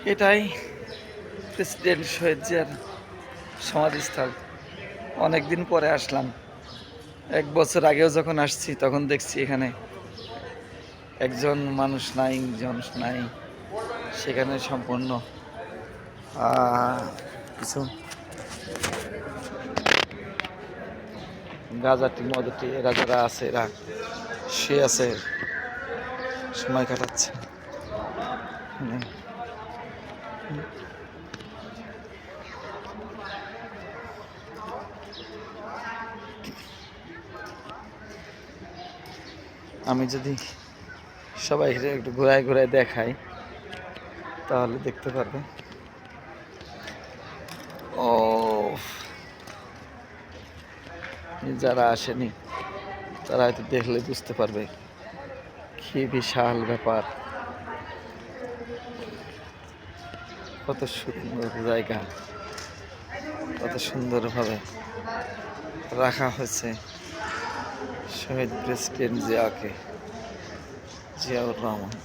এটাই প্রেসিডেন্ট শহীদ জিয়ার সমাধিস্থল। অনেকদিন পরে আসলাম। 1 বছর আগেও যখন আসছি তখন দেখছি এখানে একজন মানুষ নাই। সেখানে সম্পূর্ণ কিছু গাজাটি মদটি এরা যারা আছে এরা সে আছে, সময় কাটাচ্ছে। আমি যদি সবাইকে একটু ঘোরায় ঘোরায় দেখাই তাহলে দেখতে পারবে। ও, যারা আসেনি তারা হয়তো দেখলে বুঝতে পারবে কি বিশাল ব্যাপার, কত সুন্দর জায়গা, কত সুন্দরভাবে রাখা হয়েছে শহীদ প্রেসিডেন্ট জিয়াউর রহমান।